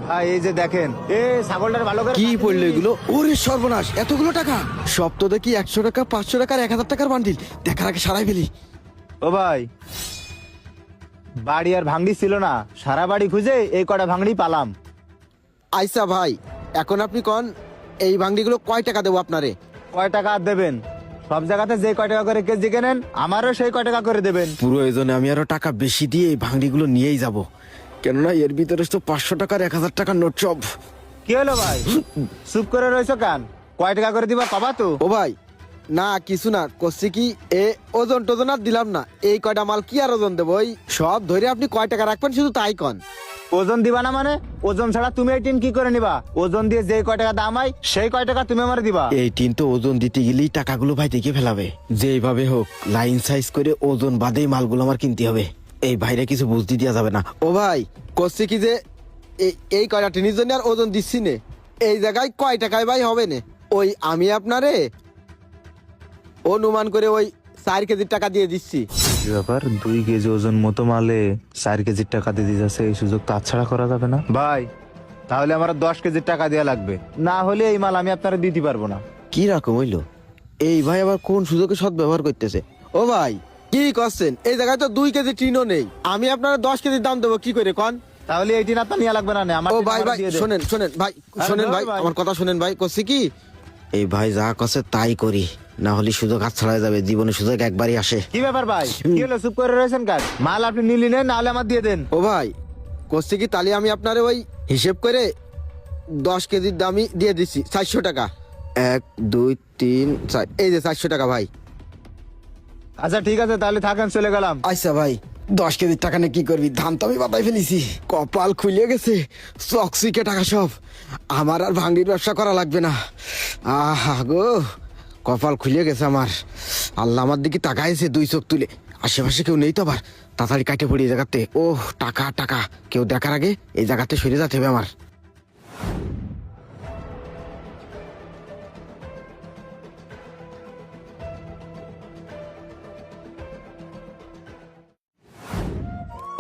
ভাই এই যে দেখেন, ছাগলটার ভালো করে কি পড়লো এগুলো? ওরে সর্বনাশ, এতগুলো টাকা! সব তো দেখি 100 টাকা, 500 টাকা আর 1000 টাকার বান্ডিল। দেখার আগে সারাই ফেলি। ও ভাই, বাড়ি আর ভাঙড়ি ছিল না, সারা বাড়ি খুঁজে এই কটা ভাঙড়ি পালাম। আইসা ভাই, এখন আপনি কোন এই ভাঙড়িগুলো কয় টাকা দেবো আপনারে? কয় টাকা আর দেবেন? সব জায়গাতে যে কয় টাকা করে কেজি কেনেন, আমারও সেই কয় টাকা করে দেবেন। প্রয়োজনে আমি আরো টাকা বেশি দিয়ে এই ভাঙড়িগুলো নিয়েই যাব, কেননা এর ভিতরে তো 500 টাকার 1000 টাকার নোট সব। কি হলো ভাই, চুপ করে রয়েছো কেন? কয় টাকা করে দিবা পাবা তো? ও ভাই, না কিছু না, করছি কি ওজন টোজন আর দিলাম না। এই কয়টা মাল কি আর ওজন দেবো? ওই সব ধরে আপনি কয় টাকা রাখবেন শুধু তাই কন। ওজন দিবা না মানে? ওজন ছাড়া তুমি এই টিন কি করে নিবা? ওজন দিয়ে যে কয় টাকা দাম হয় সেই কয় টাকা তুমি আমার দিবা। এই টিন তো ওজন দিতে গেলেই টাকাগুলো ভাই দেখে ফেলাবে। যেভাবে হোক লাইন সাইজ করে ওজন বাদেই মালগুলো আমার কিনতে হবে। এই ভাইরা কিছু বুঝতে দেওয়া যাবে না। ও ভাই, করছি কি যে এই কয়টা টিনের জন্য আর ওজন দিচ্ছি নে। এই জায়গায় কয় টাকায় ভাই হবে না? ওই আমি আপনারে অনুমান করে ওই 4 কেজির টাকা দিয়ে দিচ্ছি। কি ব্যাপার, 2 কেজি ওজন মতো মালে 4 কেজির টাকা দিয়ে দিতেছে? এই সুযোগ তো ছাড়া করা যাবে না ভাই। তাহলে আমার 10 কেজির টাকা দেওয়া লাগবে, না হলে এই মাল আমি আপনারা দিতে পারবো না। কি রকম হইলো? এই ভাই আবার কোন সুযোগে সৎ ব্যবহার করতেছে? ও ভাই, কি করছেন? এই জায়গায় তো 2 কেজি টিনও নেই, আমি আপনারা 10 কেজির দাম দেবো কি করে কন? তাহলে এই টিন আপনার নেওয়া লাগবে না। আমার ও টিন ভাই আমার ভাই দিয়ে দেন। শোনেন শোনেন ভাই, শোনেন ভাই, আমার কথা শোনেন ভাই। করছি কি, এই ভাই যা করছে তাই করি, না হলে সুযোগ হাত ছাড়া যাবে। জীবনে সুযোগ একবারই আসে। কি ব্যাপার ভাই, কি হলো চুপ করে রয়েছেন কাজ? মাল আপনি নিলি নেন, না হলে আমার দিয়ে দেন। ও ভাই, করছি কি, তাহলে আমি আপনারে ওই হিসেব করে 10 কেজির দামই দিয়ে দিচ্ছি 400 টাকা। 1 2 3 4, এই যে 400 টাকা ভাই। আচ্ছা ঠিক আছে, তাহলে থাকেন, চলে গেলাম। আচ্ছা ভাই, 10 কেজির টাকা নিয়ে কি করবি? ধান তো আমি বাতাই ফেলেছি, কপাল খুলে গেছে, চকচিকে টাকা সব। আমার আর ভাঙড়ির ব্যবসা করা লাগবে না। আহা গো, কপাল খুলে গেছে আমার। আল্লাহ আমার দিকে তাকাইছে 2 চোখ তুলে। আশেপাশে কেউ নেই তো আবার, তাড়াতাড়ি কাটে পড়ি এই জায়গাতে। ওহ টাকা টাকা, কেউ দেখার আগে এই জায়গাতে সরে যেতে হবে আমার।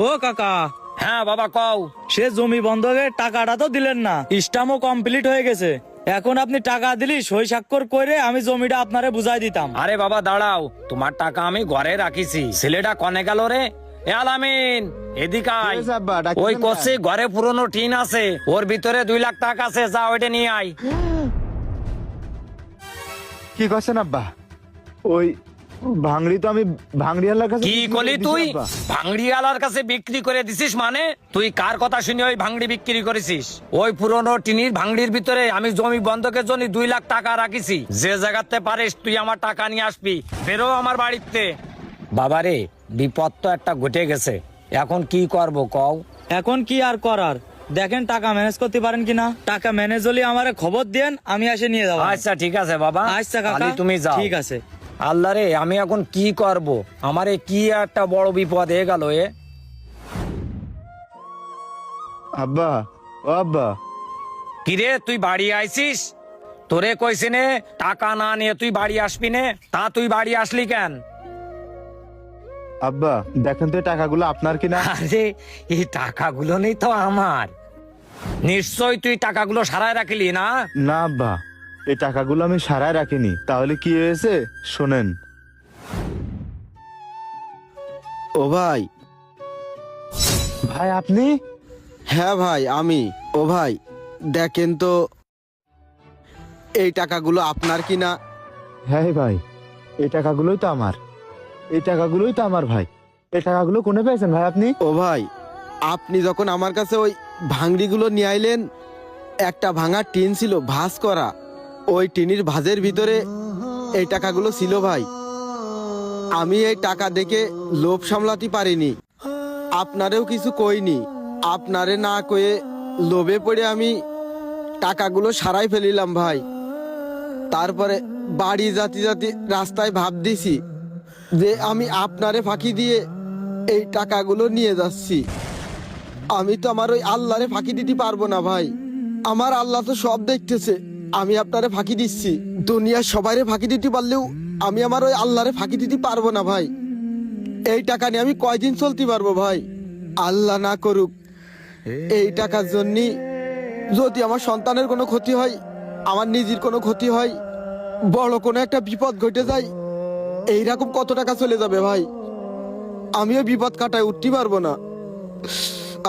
ও কাকা, হ্যাঁ বাবা কও। সে জমি বন্ধকের টাকাটা তো দিলেন না, স্টাম্পও কমপ্লিট হয়ে গেছে। এখন আপনি টাকা দিলি সই স্বাক্ষর করে আমি জমিটা আপনারে বুঝাই দিতাম। আরে বাবা দাঁড়াও, তোমার টাকা আমি ঘরে রাখিছি। ছেলেটা কনে গেল রে? এ আলামিন, এদিকে আয়। কি হয়েছে আব্বা, ডাকছেন ওই কেন? করছে ঘরে পুরনো টিন আছে, ওর ভিতরে 2 লাখ টাকা আছে, যা ওইটা নিয়ে আয়। কি করছেন আব্বা? ওই ভাঙড়ি তো আমি ভাঙড়িয়ালার কাছে কি বিক্রি করে করলি দিছি তুই? আব্বা। ভাঙড়িওয়ালার কাছে বিক্রি করে দিছিস মানে? তুই কার কথা শুনে ওই ভাঙড়ি বিক্রি করেছিস? ওই পুরনো টিনির ভাঙড়ির ভিতরে আমি জমি বন্ধকের জন্য 2 লাখ টাকা রাখিছি। যে জায়গাতে পারিস তুই আমার টাকা নিয়ে আসবি, বেরো আমার বাড়িতে। বাবারে, বিপদ তো একটা ঘটে গেছে, এখন কি করব কও? এখন কি আর করার, দেখেন টাকা ম্যানেজ করতে পারেন কিনা। টাকা ম্যানেজ হলে আমারে খবর দেন, আমি এসে নিয়ে যাবো। আচ্ছা ঠিক আছে বাবা, আচ্ছা কাকা, তাহলে তুমি যাও। ঠিক আছে। আল্লাহ রে, আমি এখন কি করব? আমারে কি একটা বড় বিপদ হয়ে গেল এ। আব্বা, ও আব্বা, কিরে তুই বাড়ি আইছিস? তোরে কইছে নে টাকা না নিয়ে তুই বাড়ি আসবি নে, তা তুই বাড়ি আসলি কেন? আব্বা দেখেন তো এই টাকাগুলো আপনার কিনা? আরে এই টাকাগুলো নেই তো আমার। নিশ্চয় তুই টাকাগুলো সারায় রাখলি না? না আব্বা, এই টাকাগুলো আমি সারায় রাখিনি। তাহলে কি হয়েছে শোনেন। ও ভাই, ভাই আপনি? হ্যাঁ ভাই আমি। ও ভাই দেখেন তো এই টাকাগুলো আপনার কিনা। হ্যাঁ ভাই, এই টাকাগুলোই তো আমার, এই টাকাগুলোই তো আমার ভাই। এই টাকাগুলো কোনে পেয়েছেন ভাই আপনি? ও ভাই, আপনি যখন আমার কাছে ওই ভাঙড়িগুলো নিয়ে আইলেন, একটা ভাঙা টিন ছিল ভাঁজ করা, ওই টিনের ভাঁজের ভিতরে এই টাকাগুলো ছিল ভাই। আমি এই টাকা দেখে লোভ সামলাতে পারিনি, আপনারেও কিছু কইনি। আপনারে না কয়ে লোভে পড়ে আমি টাকাগুলো সারাই ফেলিলাম ভাই। তারপরে বাড়ি জাতি জাতি রাস্তায় ভাব দিছি যে আমি আপনারে ফাঁকি দিয়ে এই টাকাগুলো নিয়ে যাচ্ছি। আমি তো আমার ওই আল্লাহরে ফাঁকি দিতে পারবো না ভাই। আমার আল্লাহ তো সব দেখতেছে, আমি আপনারে ফাঁকি দিচ্ছি। দুনিয়ার সবাইরে ফাঁকি দিতে পারলেও আমি আমার ওই আল্লাহরে ফাঁকি দিতে পারবো না ভাই। এই টাকা নিয়ে আমি কয়দিন চলতে পারবো ভাই? আল্লাহ না করুক এই টাকার জন্য যদি আমার সন্তানের কোনো ক্ষতি হয়, আমার নিজের কোনো ক্ষতি হয়, বড় কোনো একটা বিপদ ঘটে যায়, এইরকম কত টাকা চলে যাবে ভাই? আমিও বিপদ কাটায় উঠতে পারবো না।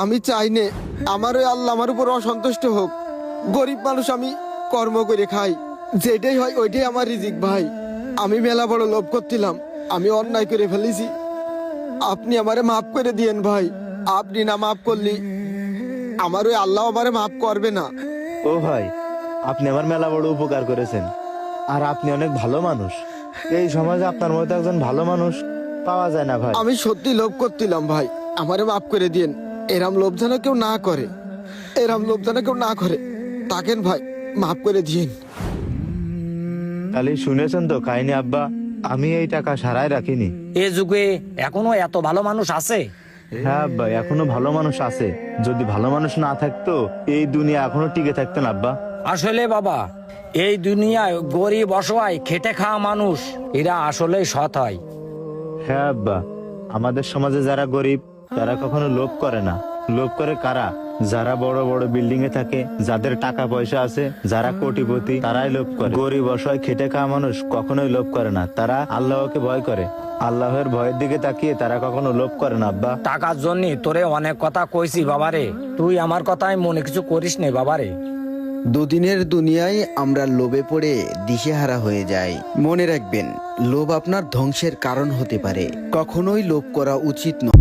আমি চাই নে আমার ওই আল্লাহ আমার উপর অসন্তুষ্ট হোক। গরিব মানুষ, আমি কর্ম করে খাই, যেটাই হয় ওইটাই আমার রিজিক ভাই। আমি মেলা বড় লোভ করছিলাম, আমি অন্যায় করে ফেলেছি। আপনি আমারে মাফ করে দিয়েন ভাই। আপনি না মাফ করলি আমার ওই আল্লাহ আমারে মাফ করবে না। ও ভাই, আপনি আমার মেলা বড় উপকার করেছেন, আর আপনি অনেক ভালো মানুষ। এই সমাজে আপনার মতো একজন ভালো মানুষ পাওয়া যায় না ভাই। আমি সত্যি লোভ করছিলাম ভাই, আমারে মাফ করে দিয়েন। এরাম লোভ যেন কেউ না করে, এরাম লোভ যেন কেউ না করে। তাকেন ভাই, মাফ করে দিয়েন। তাহলে শুনেছেন তো কাহিনী আব্বা, আমি এই টাকা সারাই রাখিনি। এ যুগে এখনো এত ভালো মানুষ আছে? হ্যাঁ আব্বা, এখনো ভালো মানুষ আছে। যদি ভালো মানুষ না থাকতো এই দুনিয়া এখনো টিকে থাকতেন আব্বা। আসলে বাবা, এই দুনিয়ায় গরিব অসহায় খেটে খাওয়া মানুষ এরা আসলে সৎ হয়। হ্যাঁ আব্বা, আমাদের সমাজে যারা গরিব তারা কখনো লোভ করে না। লোভ করে কারা? যারা বড় বড় বিল্ডিং এ থাকে, যাদের টাকা পয়সা আছে, যারা কোটিপতি, তারাই লোভ করে। গরিব অসহায় খেটে খাওয়া মানুষ কখনোই লোভ করে না। তারা আল্লাহকে ভয় করে, আল্লাহের ভয়ের দিকে তাকিয়ে তারা কখনো লোভ করে না আব্বা। টাকার জন্য তোরে অনেক কথা কইছি বাবারে, তুই আমার কথায় মনে কিছু করিস নে বাবারে। দুদিনের দুনিয়ায় আমরা লোভে পড়ে দিশেহারা হয়ে যাই। মনে রাখবেন, লোভ আপনার ধ্বংসের কারণ হতে পারে। কখনোই লোভ করা উচিত নয়।